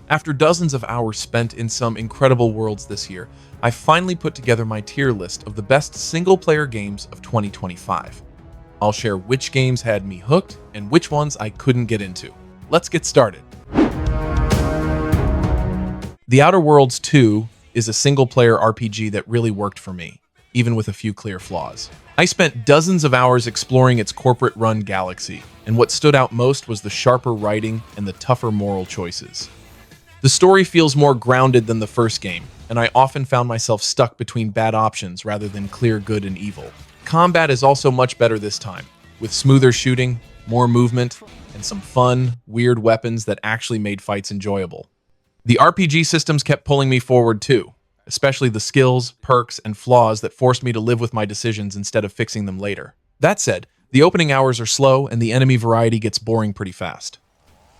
After dozens of hours spent in some incredible worlds this year, I finally put together my tier list of the best single-player games of 2025. I'll share which games had me hooked and which ones I couldn't get into. Let's get started. The Outer Worlds 2 is a single-player RPG that really worked for me, even with a few clear flaws. I spent dozens of hours exploring its corporate-run galaxy, and what stood out most was the sharper writing and the tougher moral choices. The story feels more grounded than the first game, and I often found myself stuck between bad options rather than clear good and evil. Combat is also much better this time, with smoother shooting, more movement, and some fun, weird weapons that actually made fights enjoyable. The RPG systems kept pulling me forward too, especially the skills, perks, and flaws that forced me to live with my decisions instead of fixing them later. That said, the opening hours are slow and the enemy variety gets boring pretty fast.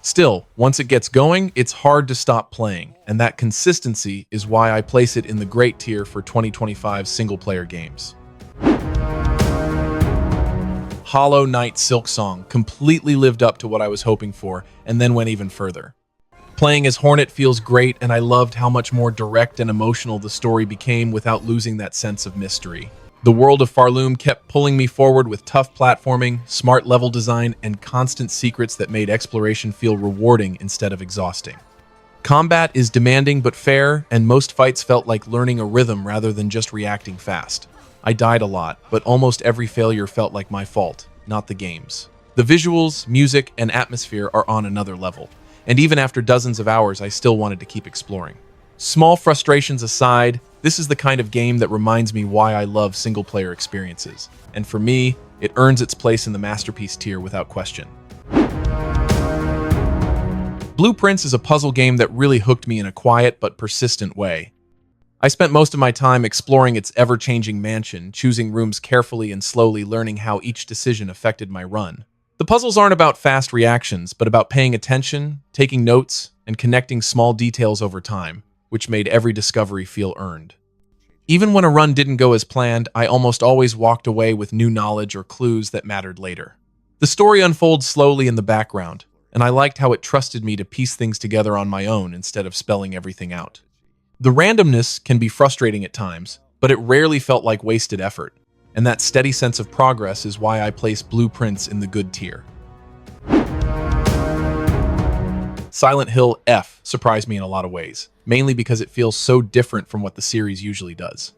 Still, once it gets going, it's hard to stop playing, and that consistency is why I place it in the great tier for 2025 single-player games. Hollow Knight Silksong completely lived up to what I was hoping for, and then went even further. Playing as Hornet feels great, and I loved how much more direct and emotional the story became without losing that sense of mystery. The world of Farloom kept pulling me forward with tough platforming, smart level design, and constant secrets that made exploration feel rewarding instead of exhausting. Combat is demanding but fair, and most fights felt like learning a rhythm rather than just reacting fast. I died a lot, but almost every failure felt like my fault, not the game's. The visuals, music, and atmosphere are on another level, and even after dozens of hours, I still wanted to keep exploring. Small frustrations aside, this is the kind of game that reminds me why I love single-player experiences, and for me, it earns its place in the masterpiece tier without question. Blueprints is a puzzle game that really hooked me in a quiet but persistent way. I spent most of my time exploring its ever-changing mansion, choosing rooms carefully and slowly learning how each decision affected my run. The puzzles aren't about fast reactions, but about paying attention, taking notes, and connecting small details over time, which made every discovery feel earned. Even when a run didn't go as planned, I almost always walked away with new knowledge or clues that mattered later. The story unfolds slowly in the background, and I liked how it trusted me to piece things together on my own instead of spelling everything out. The randomness can be frustrating at times, but it rarely felt like wasted effort, and that steady sense of progress is why I place Blueprints in the good tier. Silent Hill F surprised me in a lot of ways, mainly because it feels so different from what the series usually does.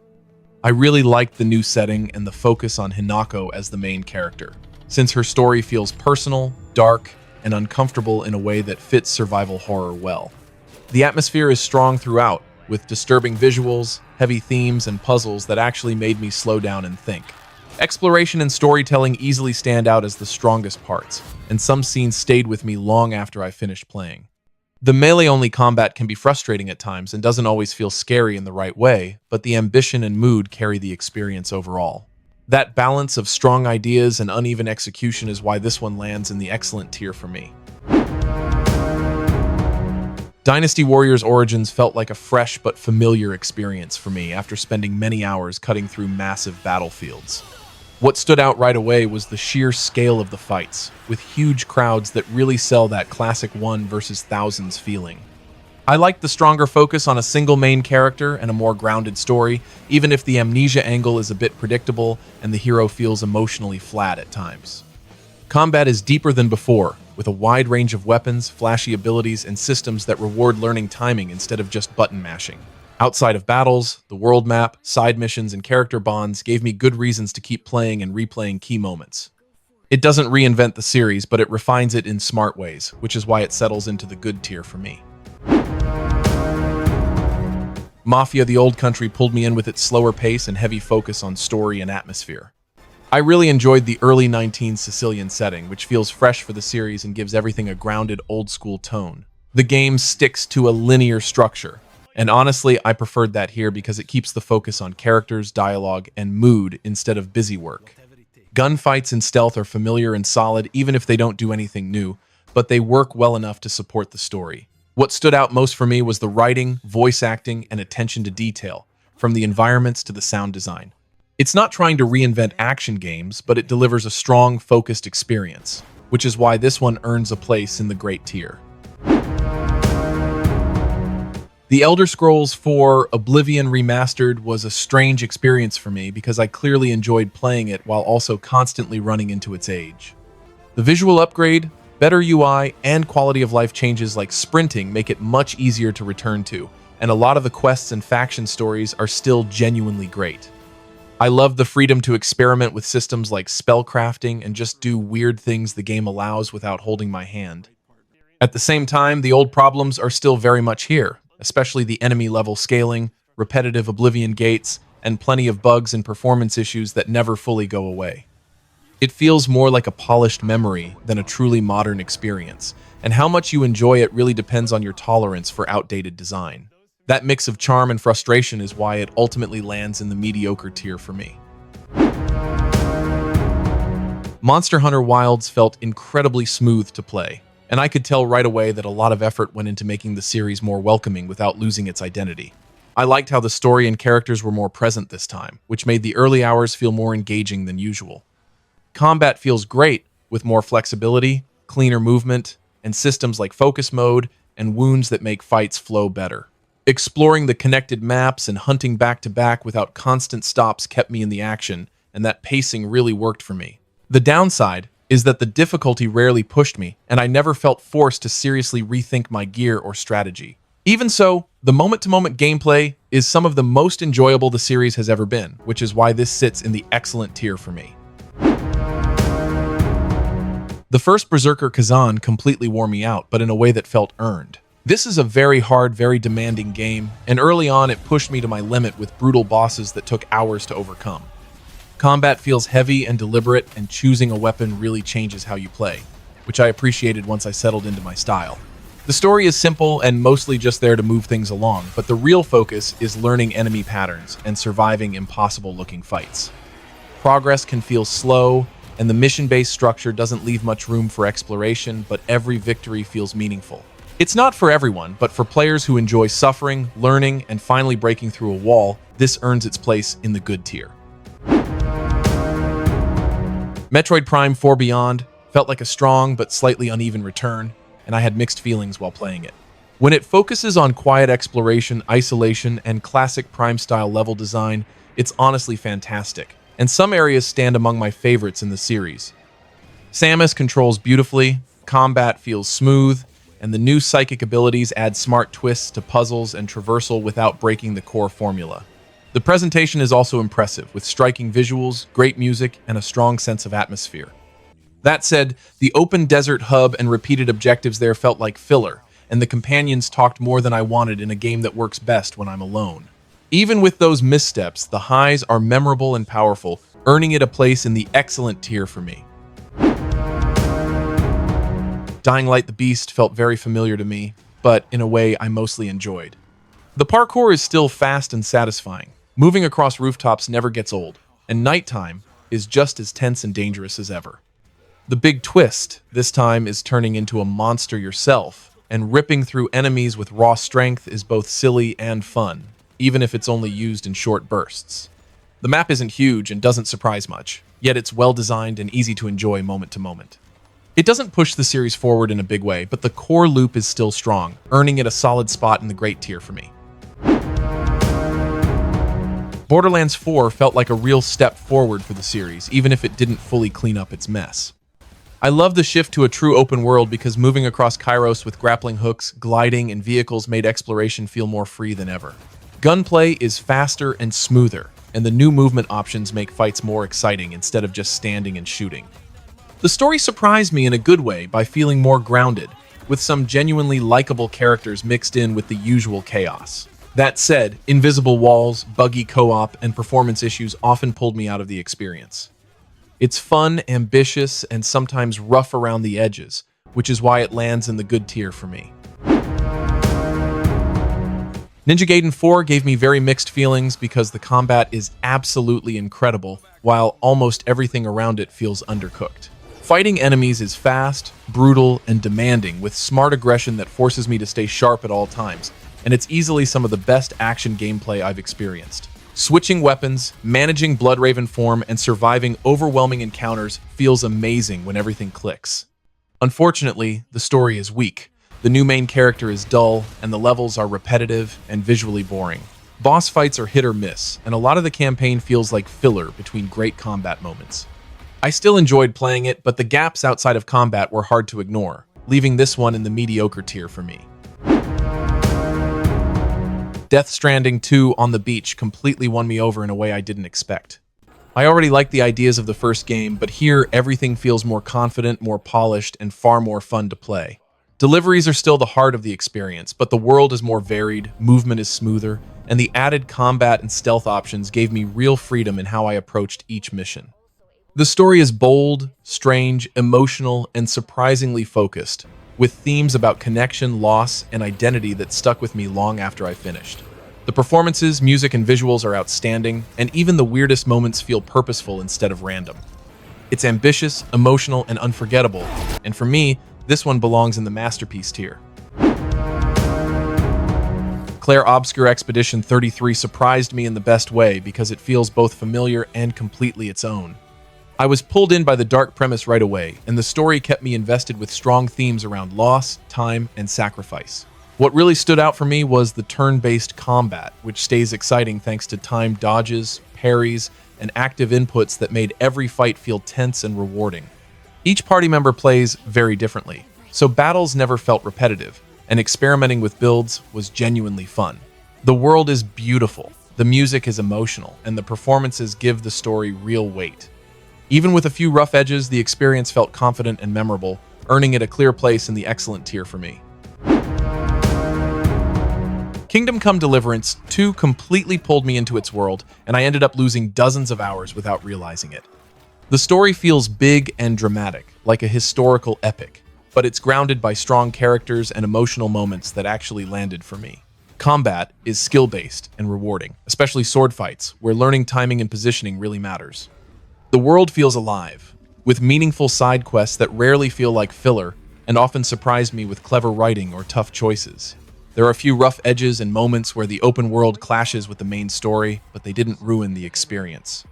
I really liked the new setting and the focus on Hinako as the main character, since her story feels personal, dark, and uncomfortable in a way that fits survival horror well. The atmosphere is strong throughout, with disturbing visuals, heavy themes, and puzzles that actually made me slow down and think. Exploration and storytelling easily stand out as the strongest parts, and some scenes stayed with me long after I finished playing. The melee-only combat can be frustrating at times and doesn't always feel scary in the right way, but the ambition and mood carry the experience overall. That balance of strong ideas and uneven execution is why this one lands in the excellent tier for me. Dynasty Warriors Origins felt like a fresh but familiar experience for me after spending many hours cutting through massive battlefields. What stood out right away was the sheer scale of the fights, with huge crowds that really sell that classic one versus thousands feeling. I liked the stronger focus on a single main character and a more grounded story, even if the amnesia angle is a bit predictable and the hero feels emotionally flat at times. Combat is deeper than before, with a wide range of weapons, flashy abilities, and systems that reward learning timing instead of just button mashing. Outside of battles, the world map, side missions, and character bonds gave me good reasons to keep playing and replaying key moments. It doesn't reinvent the series, but it refines it in smart ways, which is why it settles into the good tier for me. Mafia: The Old Country pulled me in with its slower pace and heavy focus on story and atmosphere. I really enjoyed the early 19th Sicilian setting, which feels fresh for the series and gives everything a grounded, old-school tone. The game sticks to a linear structure, and honestly, I preferred that here because it keeps the focus on characters, dialogue, and mood instead of busy work. Gunfights and stealth are familiar and solid even if they don't do anything new, but they work well enough to support the story. What stood out most for me was the writing, voice acting, and attention to detail, from the environments to the sound design. It's not trying to reinvent action games, but it delivers a strong, focused experience, which is why this one earns a place in the great tier. The Elder Scrolls 4 Oblivion Remastered was a strange experience for me because I clearly enjoyed playing it while also constantly running into its age. The visual upgrade, better UI, and quality of life changes like sprinting make it much easier to return to, and a lot of the quests and faction stories are still genuinely great. I love the freedom to experiment with systems like spellcrafting and just do weird things the game allows without holding my hand. At the same time, the old problems are still very much here, especially the enemy level scaling, repetitive Oblivion gates, and plenty of bugs and performance issues that never fully go away. It feels more like a polished memory than a truly modern experience, and how much you enjoy it really depends on your tolerance for outdated design. That mix of charm and frustration is why it ultimately lands in the mediocre tier for me. Monster Hunter Wilds felt incredibly smooth to play, and I could tell right away that a lot of effort went into making the series more welcoming without losing its identity. I liked how the story and characters were more present this time, which made the early hours feel more engaging than usual. Combat feels great, with more flexibility, cleaner movement, and systems like focus mode and wounds that make fights flow better. Exploring the connected maps and hunting back-to-back without constant stops kept me in the action, and that pacing really worked for me. The downside is that the difficulty rarely pushed me, and I never felt forced to seriously rethink my gear or strategy. Even so, the moment-to-moment gameplay is some of the most enjoyable the series has ever been, which is why this sits in the excellent tier for me. The first Berserker Khazan completely wore me out, but in a way that felt earned. This is a very hard, very demanding game, and early on it pushed me to my limit with brutal bosses that took hours to overcome. Combat feels heavy and deliberate, and choosing a weapon really changes how you play, which I appreciated once I settled into my style. The story is simple and mostly just there to move things along, but the real focus is learning enemy patterns and surviving impossible-looking fights. Progress can feel slow, and the mission-based structure doesn't leave much room for exploration, but every victory feels meaningful. It's not for everyone, but for players who enjoy suffering, learning, and finally breaking through a wall, this earns its place in the good tier. Metroid Prime 4 Beyond felt like a strong but slightly uneven return, and I had mixed feelings while playing it. When it focuses on quiet exploration, isolation, and classic Prime-style level design, it's honestly fantastic, and some areas stand among my favorites in the series. Samus controls beautifully, combat feels smooth, and the new psychic abilities add smart twists to puzzles and traversal without breaking the core formula. The presentation is also impressive, with striking visuals, great music, and a strong sense of atmosphere. That said, the open desert hub and repeated objectives there felt like filler, and the companions talked more than I wanted in a game that works best when I'm alone. Even with those missteps, the highs are memorable and powerful, earning it a place in the excellent tier for me. Dying Light the Beast felt very familiar to me, but in a way I mostly enjoyed. The parkour is still fast and satisfying. Moving across rooftops never gets old, and nighttime is just as tense and dangerous as ever. The big twist this time is turning into a monster yourself, and ripping through enemies with raw strength is both silly and fun, even if it's only used in short bursts. The map isn't huge and doesn't surprise much, yet it's well designed and easy to enjoy moment to moment. It doesn't push the series forward in a big way, but the core loop is still strong, earning it a solid spot in the great tier for me. Borderlands 4 felt like a real step forward for the series, even if it didn't fully clean up its mess. I love the shift to a true open world because moving across Kairos with grappling hooks, gliding, and vehicles made exploration feel more free than ever. Gunplay is faster and smoother, and the new movement options make fights more exciting instead of just standing and shooting. The story surprised me in a good way by feeling more grounded, with some genuinely likable characters mixed in with the usual chaos. That said, invisible walls, buggy co-op, and performance issues often pulled me out of the experience. It's fun, ambitious, and sometimes rough around the edges, which is why it lands in the good tier for me. Ninja Gaiden 4 gave me very mixed feelings because the combat is absolutely incredible, while almost everything around it feels undercooked. Fighting enemies is fast, brutal, and demanding, with smart aggression that forces me to stay sharp at all times, and it's easily some of the best action gameplay I've experienced. Switching weapons, managing Bloodraven form, and surviving overwhelming encounters feels amazing when everything clicks. Unfortunately, the story is weak, The new main character is dull, and the levels are repetitive and visually boring. Boss fights are hit or miss, and a lot of the campaign feels like filler between great combat moments. I still enjoyed playing it, but the gaps outside of combat were hard to ignore, leaving this one in the mediocre tier for me. Death Stranding 2 on the beach completely won me over in a way I didn't expect. I already liked the ideas of the first game, but here everything feels more confident, more polished, and far more fun to play. Deliveries are still the heart of the experience, but the world is more varied, movement is smoother, and the added combat and stealth options gave me real freedom in how I approached each mission. The story is bold, strange, emotional, and surprisingly focused, with themes about connection, loss, and identity that stuck with me long after I finished. The performances, music, and visuals are outstanding, and even the weirdest moments feel purposeful instead of random. It's ambitious, emotional, and unforgettable, and for me, this one belongs in the masterpiece tier. Clair Obscur Expedition 33 surprised me in the best way because it feels both familiar and completely its own. I was pulled in by the dark premise right away, and the story kept me invested with strong themes around loss, time, and sacrifice. What really stood out for me was the turn-based combat, which stays exciting thanks to timed dodges, parries, and active inputs that made every fight feel tense and rewarding. Each party member plays very differently, so battles never felt repetitive, and experimenting with builds was genuinely fun. The world is beautiful, the music is emotional, and the performances give the story real weight. Even with a few rough edges, the experience felt confident and memorable, earning it a clear place in the excellent tier for me. Kingdom Come: Deliverance 2 completely pulled me into its world, and I ended up losing dozens of hours without realizing it. The story feels big and dramatic, like a historical epic, but it's grounded by strong characters and emotional moments that actually landed for me. Combat is skill-based and rewarding, especially sword fights, where learning timing and positioning really matters. The world feels alive, with meaningful side quests that rarely feel like filler and often surprise me with clever writing or tough choices. There are a few rough edges and moments where the open world clashes with the main story, but they didn't ruin the experience.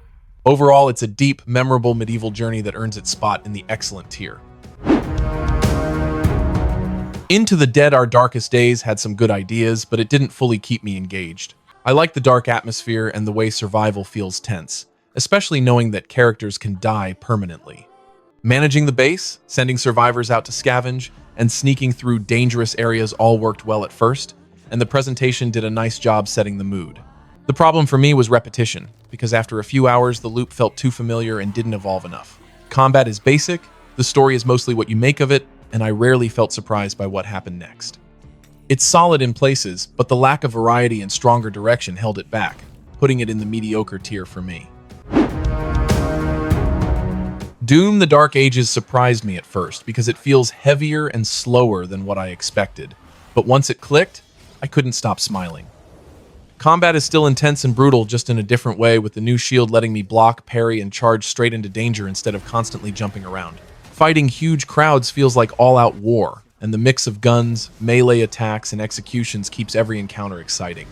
Overall, it's a deep, memorable medieval journey that earns its spot in the excellent tier. Into the Dead Our Darkest Days had some good ideas, but it didn't fully keep me engaged. I like the dark atmosphere and the way survival feels tense, especially knowing that characters can die permanently. Managing the base, sending survivors out to scavenge, and sneaking through dangerous areas all worked well at first, and the presentation did a nice job setting the mood. The problem for me was repetition, because after a few hours the loop felt too familiar and didn't evolve enough. Combat is basic, the story is mostly what you make of it, and I rarely felt surprised by what happened next. It's solid in places, but the lack of variety and stronger direction held it back, putting it in the mediocre tier for me. Doom: The Dark Ages surprised me at first because it feels heavier and slower than what I expected, but once it clicked, I couldn't stop smiling. Combat is still intense and brutal, just in a different way, with the new shield letting me block, parry, and charge straight into danger instead of constantly jumping around. Fighting huge crowds feels like all-out war, and the mix of guns, melee attacks, and executions keeps every encounter exciting.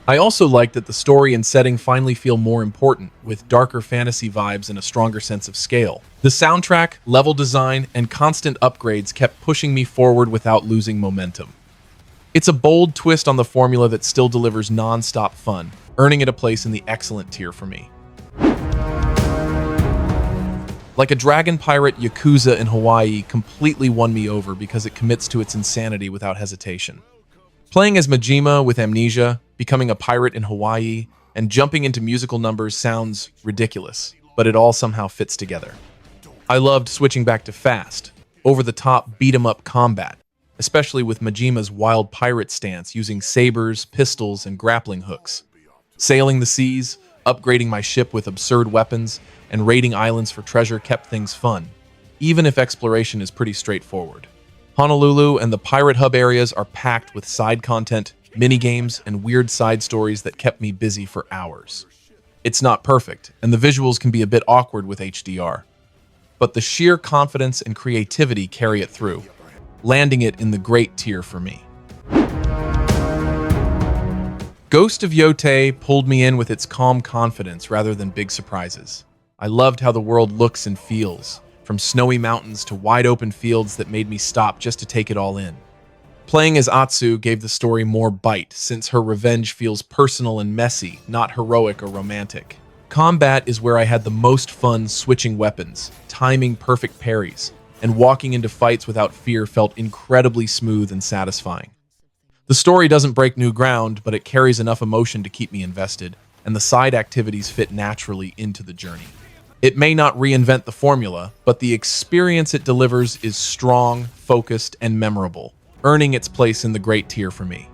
I also like that the story and setting finally feel more important, with darker fantasy vibes and a stronger sense of scale. The soundtrack, level design, and constant upgrades kept pushing me forward without losing momentum. It's a bold twist on the formula that still delivers non-stop fun, earning it a place in the excellent tier for me. Like a dragon pirate, Yakuza in Hawaii completely won me over because it commits to its insanity without hesitation. Playing as Majima with amnesia, becoming a pirate in Hawaii, and jumping into musical numbers sounds ridiculous, but it all somehow fits together. I loved switching back to fast, over-the-top beat-em-up combat, especially with Majima's wild pirate stance using sabers, pistols, and grappling hooks. Sailing the seas, upgrading my ship with absurd weapons, and raiding islands for treasure kept things fun, even if exploration is pretty straightforward. Honolulu and the Pirate Hub areas are packed with side content, minigames, and weird side stories that kept me busy for hours. It's not perfect, and the visuals can be a bit awkward with HDR, but the sheer confidence and creativity carry it through, landing it in the great tier for me. Ghost of Yōtei pulled me in with its calm confidence rather than big surprises. I loved how the world looks and feels, from snowy mountains to wide open fields that made me stop just to take it all in. Playing as Atsu gave the story more bite, since her revenge feels personal and messy, not heroic or romantic. Combat is where I had the most fun switching weapons, timing perfect parries, and walking into fights without fear felt incredibly smooth and satisfying. The story doesn't break new ground, but it carries enough emotion to keep me invested, and the side activities fit naturally into the journey. It may not reinvent the formula, but the experience it delivers is strong, focused, and memorable, earning its place in the great tier for me.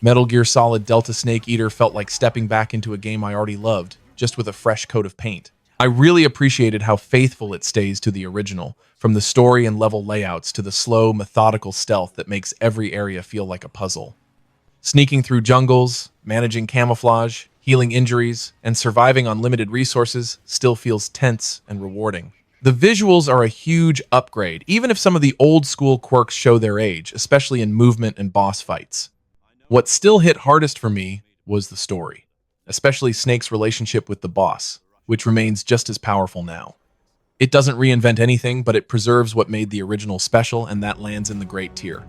Metal Gear Solid Delta Snake Eater felt like stepping back into a game I already loved, just with a fresh coat of paint. I really appreciated how faithful it stays to the original, from the story and level layouts to the slow, methodical stealth that makes every area feel like a puzzle. Sneaking through jungles, managing camouflage, healing injuries, and surviving on limited resources still feels tense and rewarding. The visuals are a huge upgrade, even if some of the old-school quirks show their age, especially in movement and boss fights. What still hit hardest for me was the story, especially Snake's relationship with the boss, which remains just as powerful now. It doesn't reinvent anything, but it preserves what made the original special, and that lands in the great tier.